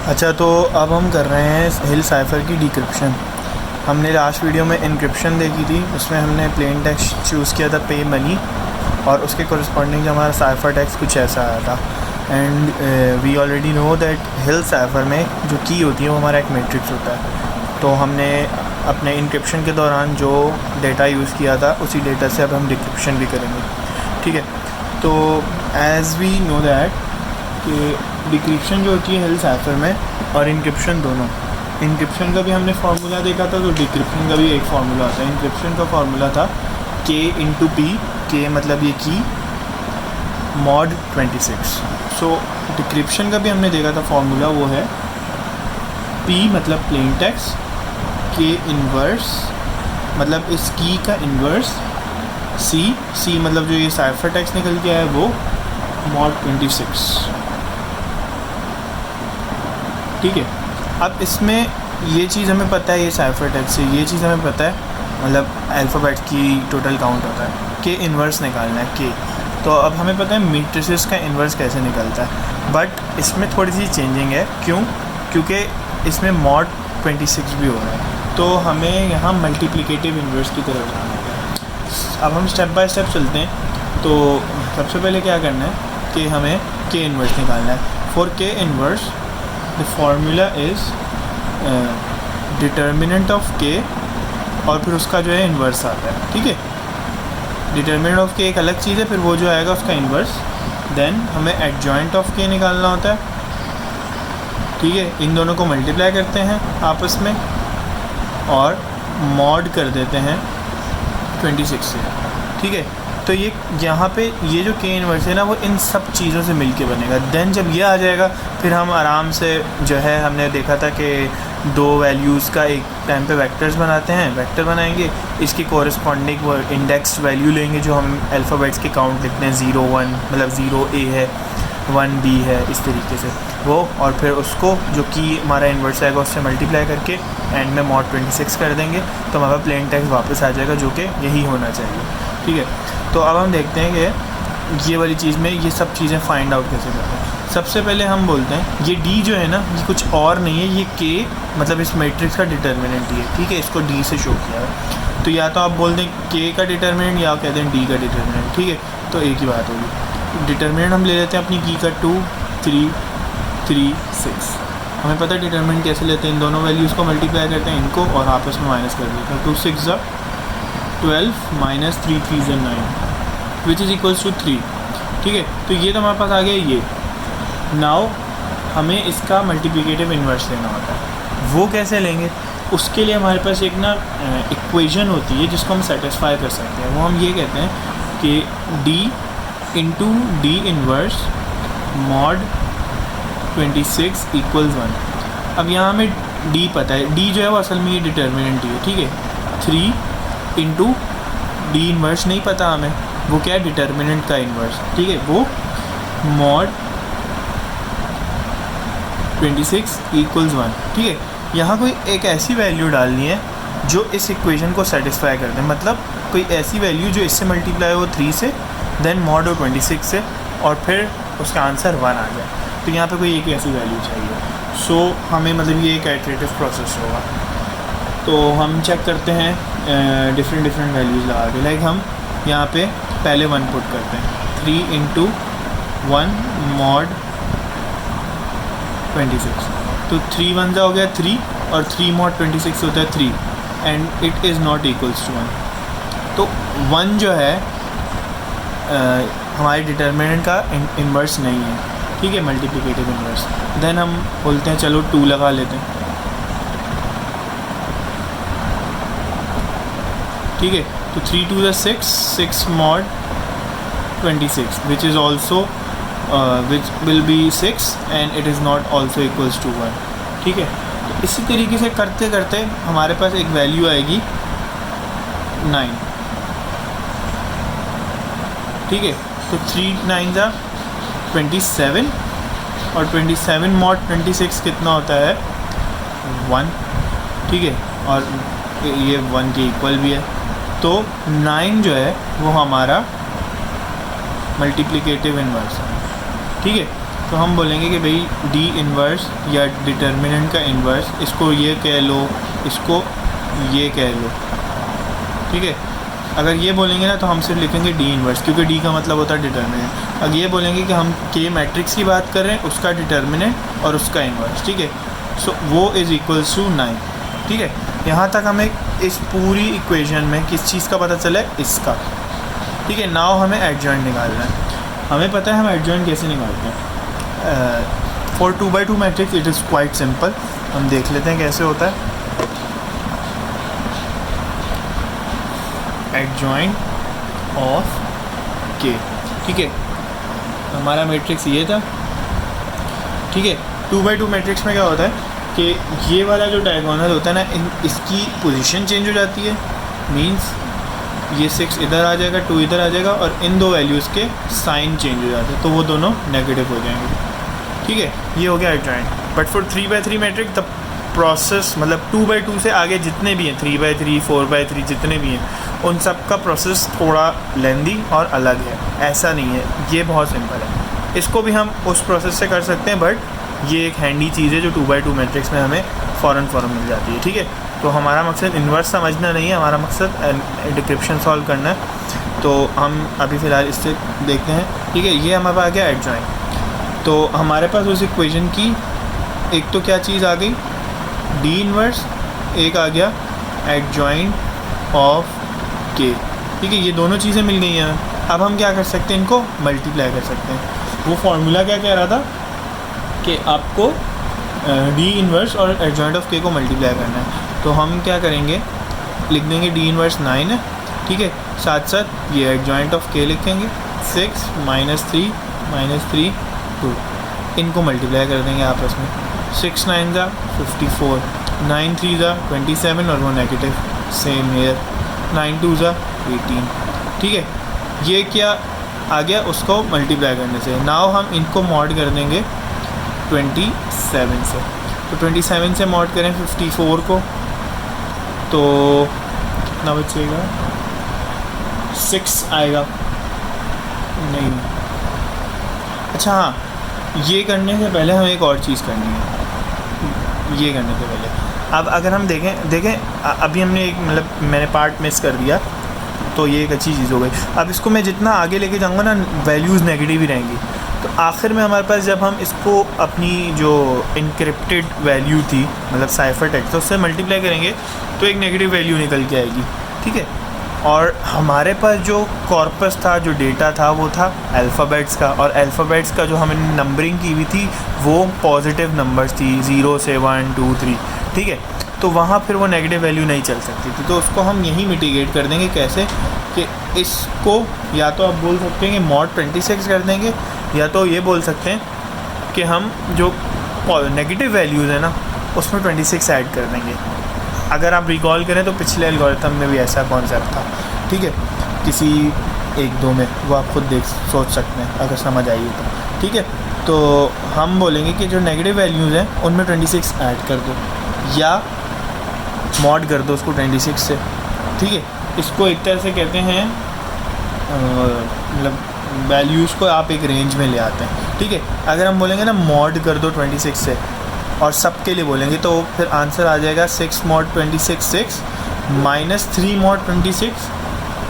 अच्छा, तो अब हम कर रहे हैं हिल साइफर की डिक्रिप्शन। हमने लास्ट वीडियो में इनक्रिप्शन देखी थी, उसमें हमने प्लेन टेक्स्ट चूज़ किया था पे मनी, और उसके कोरिस्पॉन्डिंग हमारा साइफर टेक्स्ट कुछ ऐसा आया था। And we already know that Hill cipher में जो की होती है वो हमारा एक मैट्रिक्स होता है। तो हमने अपने इनक्रिप्शन के दौरान जो डेटा यूज़ किया था उसी डेटा से अब हम डिक्रिप्शन भी करेंगे, ठीक है। तो एज़ वी नो दैट कि डिक्रिप्शन जो होती है हिल साइफर में और इनक्रिप्शन दोनों, इनक्रिप्शन का भी हमने फार्मूला देखा था, तो डिक्रिप्शन का भी एक फार्मूला होता है। इनक्रिप्शन का फार्मूला था K इंटू पी, के मतलब ये की मॉड 26। सो डिक्रिप्शन का भी हमने देखा था फार्मूला, वो है P मतलब प्लेन टेक्स्ट, K इन्वर्स मतलब इस की का इन्वर्स, C मतलब जो ये साइफर टेक्स्ट निकल के आया है वो मॉड 26, ठीक है। अब इसमें ये चीज़ हमें पता है, ये साइफर टेक्स्ट से ये चीज़ हमें पता है, मतलब अल्फ़ाबेट की टोटल काउंट होता है। के इन्वर्स निकालना है के, तो अब हमें पता है मैट्रिसेस का इन्वर्स कैसे निकलता है, बट इसमें थोड़ी सी चेंजिंग है। क्यों? क्योंकि इसमें मॉड 26 भी हो रहा है, तो हमें यहाँ मल्टीप्लिकेटिव इन्वर्स की तरफ जाना है। अब हम स्टेप बाय स्टेप चलते हैं। तो सबसे पहले क्या करना है कि हमें के इन्वर्स निकालना है। फॉर के inverse the formula is determinant of के और फिर उसका जो है इन्वर्स आता है, ठीक है। डिटर्मिनेंट ऑफ के एक अलग चीज़ है, फिर वो जो आएगा उसका इन्वर्स। देन हमें एडजॉइंट ऑफ के निकालना होता है, ठीक है। इन दोनों को मल्टीप्लाई करते हैं आपस में और मॉड कर देते हैं 26 से, ठीक है। तो ये यहाँ पे ये जो के इन्वर्स है ना, वो इन सब चीज़ों से मिलके बनेगा। देन जब ये आ जाएगा फिर हम आराम से जो है, हमने देखा था कि दो वैल्यूज़ का एक टाइम पे वेक्टर्स बनाते हैं, वेक्टर बनाएंगे, इसकी कोरिस्पॉन्डिंग वो इंडेक्स वैल्यू लेंगे जो हम अल्फ़ाबेट्स के काउंट लिखते हैं, 0 1 मतलब 0 A है, 1 B है, इस तरीके से वो, और फिर उसको जो कि हमारा इन्वर्स आएगा उससे मल्टीप्लाई करके एंड में मॉड 26 कर देंगे, तो हमारा प्लेन टेक्स्ट वापस आ जाएगा, जो कि यही होना चाहिए, ठीक है। तो अब हम देखते हैं कि ये वाली चीज़ में ये सब चीज़ें फाइंड आउट कैसे करते हैं। सबसे पहले हम बोलते हैं ये D जो है ना, ये कुछ और नहीं है, ये K मतलब इस मैट्रिक्स का डिटर्मिनेंट ही है, ठीक है। इसको D से शो किया है, तो या तो आप बोलते हैं K का डिटर्मिनेंट या कहते हैं D का डिटर्मिनेंट, ठीक है। तो एक ही बात होगी। डिटर्मिनेंट हम ले लेते हैं अपनी की का 2 3 3 6। हमें पता है डिटर्मिनेंट कैसे लेते हैं, इन दोनों वैल्यूज़ को मल्टीप्लाई करते हैं इनको और आपस में माइनस कर देते हैं। 2 6 12 minus 3 3 9 which is equals to 3, ठीक है। तो ये तो हमारे पास आ गया ये। नाउ हमें इसका मल्टीप्लिकेटिव इन्वर्स लेना होता है। वो कैसे लेंगे? उसके लिए हमारे पास एक ना इक्वेशन होती है जिसको हम सेटिस्फाई कर सकते हैं। वो हम ये कहते हैं कि D into D inverse mod 26 equals 1। अब यहाँ हमें D पता है, D जो है वो असल में ये डिटर्मिनेंट ही है, ठीक है। 3 इंटू D इन्वर्स नहीं पता हमें, वो क्या है, डिटर्मिनेंट का इन्वर्स, ठीक है। वो मॉड 26 इक्वल्स 1, ठीक है। यहाँ कोई एक ऐसी वैल्यू डालनी है जो इस इक्वेशन को सेटिस्फाई कर दे, मतलब कोई ऐसी वैल्यू जो इससे मल्टीप्लाई हो 3 से, देन मॉड हो 26 से, और फिर उसका आंसर 1 आ जाए। तो यहाँ पे कोई एक ऐसी वैल्यू चाहिए। सो हमें मतलब ये एक आइटरेटिव प्रोसेस होगा। तो हम चेक करते हैं डिफरेंट वैल्यूज़ लगा के। लाइक हम यहाँ पे पहले 1 पुट करते हैं, 3 इंटू 1 मॉड 26। तो 3 1 हो गया 3, और 3 मॉड 26 होता है 3, and it is not equals to 1। तो 1 जो है हमारे डिटर्मिनेंट का इन्वर्स नहीं है, ठीक है, मल्टीप्लिकेटिव इन्वर्स। देन हम बोलते हैं चलो 2 लगा लेते हैं, ठीक है। तो 3 2 6 6 mod 26 which is also which will be 6 and it is not also equals to 1, ठीक है। तो इसी तरीके से करते करते हमारे पास एक वैल्यू आएगी 9, ठीक है। तो 3 9 जा 27, और 27 मॉड 26 कितना होता है 1, ठीक है, और ये 1 के इक्वल भी है। तो 9 जो है वो हमारा मल्टीप्लिकेटिव इन्वर्स है, ठीक है। तो हम बोलेंगे कि भाई डी इन्वर्स या डिटर्मिनेंट का इन्वर्स, इसको ये कह लो, इसको ये कह लो, ठीक है। अगर ये बोलेंगे ना तो हम सिर्फ लिखेंगे डी इन्वर्स, क्योंकि डी का मतलब होता है डिटर्मिनेंट। अगर ये बोलेंगे कि हम के मैट्रिक्स की बात कर रहे हैं, उसका डिटर्मिनेंट और उसका इन्वर्स, ठीक है। सो वो इज़ इक्वल्स टू 9, ठीक है। यहाँ तक हमें इस पूरी इक्वेशन में किस चीज़ का पता चला है, इसका, ठीक है। नाउ हमें एडजॉइंट निकालना है। हमें पता है हम एडजॉइंट कैसे निकालते हैं। For 2x2 matrix it is quite simple. हम देख लेते हैं कैसे होता है। एडजॉइंट ऑफ के, ठीक है। हमारा मैट्रिक्स ये था, ठीक है। 2x2 मैट्रिक्स में क्या होता है कि ये वाला जो डायगोनल होता है ना, इसकी पोजीशन चेंज हो जाती है। मींस ये 6 इधर आ जाएगा, 2 इधर आ जाएगा, और इन दो वैल्यूज़ के साइन चेंज हो जाते हैं, तो वो दोनों नेगेटिव हो जाएंगे, ठीक है। ये हो गया adjoint. But for 3x3 matrix the process, मतलब 2x2 से आगे जितने भी हैं, 3x3, 4x3 जितने भी हैं, उन सब का प्रोसेस थोड़ा लेंदी और अलग है। ऐसा नहीं है, ये बहुत सिंपल है। इसको भी हम उस प्रोसेस से कर सकते हैं, बट ये एक हैंडी चीज़ है जो 2x2 मैट्रिक्स में हमें फ़ौरन मिल जाती है, ठीक है। तो हमारा मकसद इन्वर्स समझना नहीं है, हमारा मकसद डिक्रिप्शन सॉल्व करना है। तो हम अभी फ़िलहाल इससे देखते हैं, ठीक है। ये हमारे पास आ गया एडजॉइंट। तो हमारे पास उस इक्वेशन की एक तो क्या चीज़ आ गई, डी इन्वर्स, एक आ गया एडजॉइंट ऑफ के, ठीक है। ये दोनों चीज़ें मिल गई हैं। अब हम क्या कर सकते हैं, इनको मल्टीप्लाई कर सकते हैं। वो फार्मूला क्या कह रहा था कि आपको डी इन्वर्स और एडजॉइंट ऑफ के को मल्टीप्लाई करना है। तो हम क्या करेंगे, लिख देंगे डी इन्वर्स 9 है, ठीक है। साथ साथ ये एडजॉइंट ऑफ के लिखेंगे, 6 - 3 2, इनको मल्टीप्लाई कर देंगे आपस में। 6 9 ज़ा 54, 9 3 ज़ा 27, और वो नेगेटिव सेम हेयर, 9 2 ज़ा 18, ठीक है। ये क्या आ गया उसको मल्टीप्लाई करने से। नाउ हम इनको मॉड कर देंगे 27 से। तो 27 से मॉड करें 54 को, तो कितना बचेगा, 6 आएगा नहीं। अच्छा हाँ, ये करने से पहले हमें एक और चीज़ करनी है। ये करने से पहले अब अगर हम देखें अभी हमने एक मतलब मैंने पार्ट मिस कर दिया, तो ये एक अच्छी चीज़ हो गई। अब इसको मैं जितना आगे लेके जाऊँगा ना, वैल्यूज़ नेगेटिव ही रहेंगी। तो आखिर में हमारे पास जब हम इसको अपनी जो इनक्रिप्टेड वैल्यू थी, मतलब साइफर टेक्स्ट, तो उससे मल्टीप्लाई करेंगे तो एक नेगेटिव वैल्यू निकल के आएगी, ठीक है। और हमारे पास जो कॉर्पस था, जो डेटा था, वो था अल्फ़ाबेट्स का, और अल्फ़ाबेट्स का जो हमने नंबरिंग की हुई थी वो पॉजिटिव नंबर्स थी, 0 से 1 2 3, ठीक है। तो वहाँ फिर वो नेगेटिव वैल्यू नहीं चल सकती थी। तो उसको हम यहीं मिटिगेट कर देंगे। कैसे कि इसको या तो आप बोल सकते हैं कि मॉड 26 कर देंगे, या तो ये बोल सकते हैं कि हम जो नेगेटिव वैल्यूज़ है ना उसमें 26 ऐड कर देंगे। अगर आप रिकॉल करें तो पिछले एल्गोरिथम में भी ऐसा कॉन्सेप्ट था, ठीक है, किसी 1-2 में, वो आप खुद सोच सकते हैं अगर समझ आई तो, ठीक है। तो हम बोलेंगे कि जो नेगेटिव वैल्यूज़ हैं उनमें 26 ऐड कर दो, या मॉड कर दो उसको 26 से, ठीक है। इसको एक तरह से कहते हैं मतलब वैल्यूज़ को आप एक रेंज में ले आते हैं, ठीक है। अगर हम बोलेंगे ना मॉड कर दो 26 से, और सब के लिए बोलेंगे, तो फिर आंसर आ जाएगा 6 mod 26 6 -3 mod 26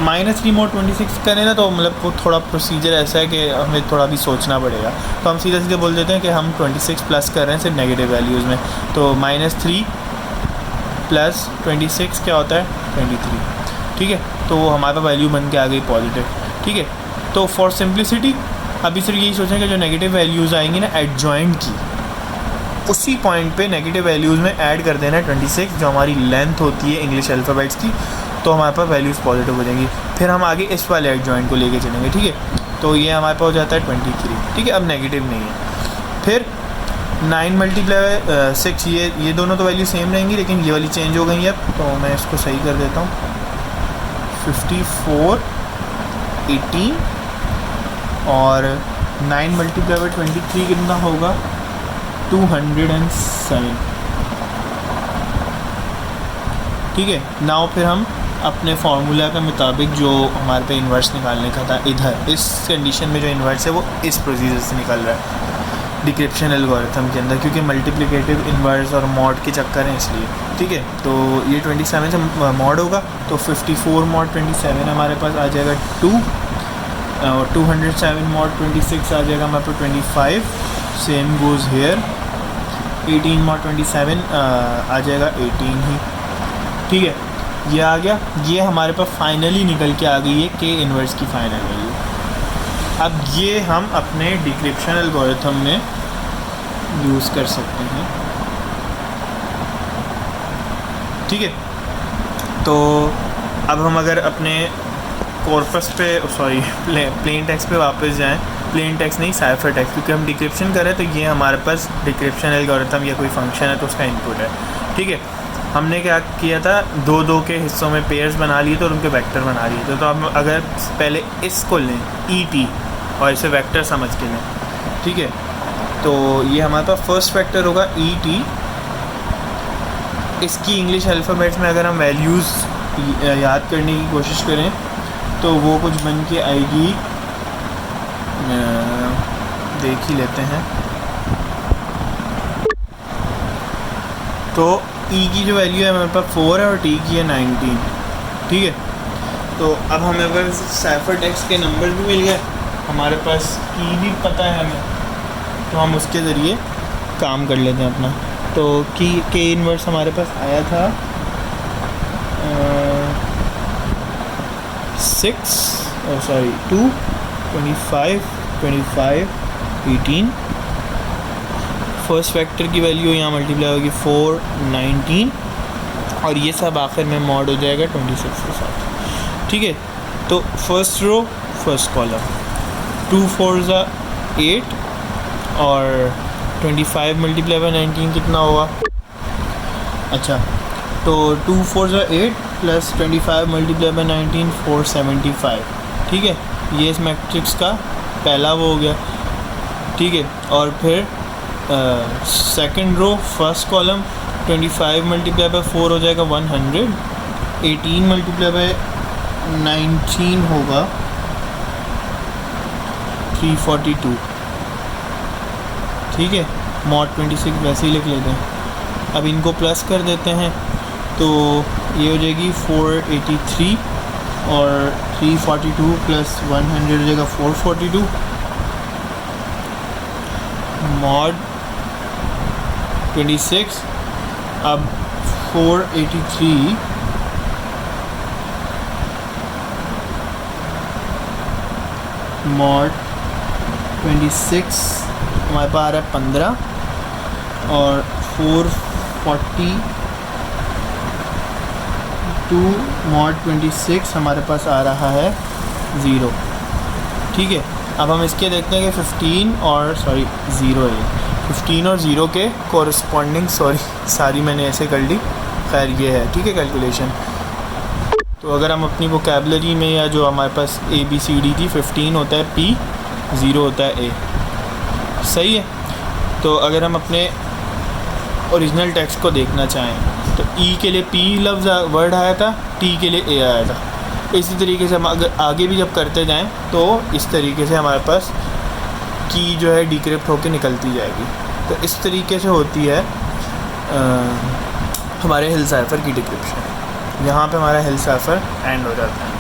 -3 mod 26 करें ना, तो मतलब वो थोड़ा प्रोसीजर ऐसा है कि हमें थोड़ा भी सोचना पड़ेगा। तो हम सीधे सीधे बोल देते हैं कि हम 26 प्लस कर रहे हैं सिर्फ नेगेटिव वैल्यूज़ में। तो -3 + 26 क्या होता है 23, ठीक है। तो वो हमारे पास वैल्यू बन के आ गई पॉजिटिव, ठीक है। तो फॉर सिंप्लिसिटी अभी सिर्फ यही सोचें कि जो नेगेटिव वैल्यूज़ आएंगी ना एडजॉइंट की, उसी पॉइंट पे नेगेटिव वैल्यूज़ में ऐड कर देना है 26, जो हमारी लेंथ होती है इंग्लिश अल्फ़ाबेट्स की, तो हमारे पास वैल्यूज़ पॉजिटिव हो जाएंगी। फिर हम आगे इस वाले एडजॉइंट को लेके चलेंगे, ठीक है। तो ये हमारे पास हो जाता है 23, ठीक है। अब नेगेटिव नहीं है। फिर 9 × 6, ये दोनों तो वैल्यू सेम रहेंगी, लेकिन ये वाली चेंज हो गई है। तो मैं इसको सही कर देता हूँ, 54 18, और 9 × 23 कितना होगा 207, ठीक है। नाउ फिर हम अपने फार्मूला के मुताबिक जो हमारे पे इन्वर्स निकालने का था, इधर इस कंडीशन में जो इन्वर्स है वो इस प्रोसीजर से निकल रहा है, डिक्रिप्शन एल्गोरिथम के अंदर, क्योंकि मल्टीप्लिकेटिव, इन्वर्स और मॉड के चक्कर हैं इसलिए, ठीक है। तो ये 27 से मॉड होगा तो 54 मॉड 27 हमारे पास आ जाएगा 2, और 207 मॉड 26 आ जाएगा हमारे पास 25, सेम गोज़ हेयर। 18 मॉड 27 आ जाएगा 18 ही, ठीक है। ये आ गया, ये हमारे पास फाइनली निकल के आ गई है के इन्वर्स की फाइनल वैल्यू। अब ये हम अपने डिक्रिप्शन एल्गोरिथम में यूज़ कर सकते हैं, ठीक है। तो अब हम अगर अपने कॉर्पस पे प्लेन टेक्स्ट पे वापस जाएं, प्लेन टेक्स्ट नहीं, साइफर टेक्स्ट, क्योंकि हम डिक्रिप्शन कर रहे हैं तो ये हमारे पास डिक्रिप्शन एल्गोरिथम या कोई फंक्शन है तो उसका इनपुट है, ठीक है। हमने क्या किया था, दो के हिस्सों में पेयर्स बना लिए थे और उनके वेक्टर बना लिए थे। तो हम अगर पहले इसको लें ET और इसे वेक्टर समझ के लें, ठीक है, तो ये हमारे पास फर्स्ट वेक्टर होगा ET। इसकी इंग्लिश अल्फ़ाबेट्स में अगर हम वैल्यूज़ याद करने की कोशिश करें तो वो कुछ बन के आएगी, देख ही लेते हैं। तो E की जो वैल्यू है हमारे पास 4 है और T की है 19, ठीक है। तो अब हमें अगर साइफर टेक्स्ट के नंबर भी मिल गए, हमारे पास की भी पता है हमें, तो हम उसके ज़रिए काम कर लेते हैं अपना। तो के इन्वर्स हमारे पास आया था 2, 25, 18। फर्स्ट फैक्टर की वैल्यू यहाँ मल्टीप्लाई होगी 4, 19, और ये सब आखिर में मॉड हो जाएगा 26 के साथ, ठीक है। तो फर्स्ट रो फर्स्ट कॉलम, 2 4 8 और 25 मल्टीप्लाई बाई 19 कितना होगा? अच्छा, तो 2 4 8 प्लस 25 मल्टीप्लाई बाई 19 475, ठीक है। ये इस मैट्रिक्स का पहला वो हो गया, ठीक है। और फिर second row first column 25 multiply by 4 हो जाएगा 100, 18 मल्टीप्लाई बाई 19 होगा 342, ठीक है। मॉड 26 वैसे ही लिख लेते हैं। अब इनको प्लस कर देते हैं तो ये हो जाएगी 483 और 342 प्लस 100 हो जाएगा 442। मॉड 26, अब 483 मॉड 26 हमारे पास आ रहा है 15 और 442 मॉड 26 हमारे पास आ रहा है 0, ठीक है। अब हम इसके देखते हैं कि 15 और 0 है, 15 और 0 के कॉरस्पॉन्डिंग, सारी मैंने ऐसे कर ली, खैर ये है, ठीक है, कैलकुलेशन। तो अगर हम अपनी वोकैबुलरी में या जो हमारे पास ABCD थी, 15 होता है P, 0 होता है A, सही है। तो अगर हम अपने ओरिजिनल टेक्स्ट को देखना चाहें तो E के लिए P लफ्ज़ वर्ड आया था, T के लिए A आया था। इसी तरीके से हम अगर आगे भी जब करते जाएं तो इस तरीके से हमारे पास की जो है डिक्रिप्ट होकर निकलती जाएगी। तो इस तरीके से होती है हमारे हिल साइफर की डिक्रिप्शन। यहाँ पे हमारा हिल साइफर एंड हो जाता है।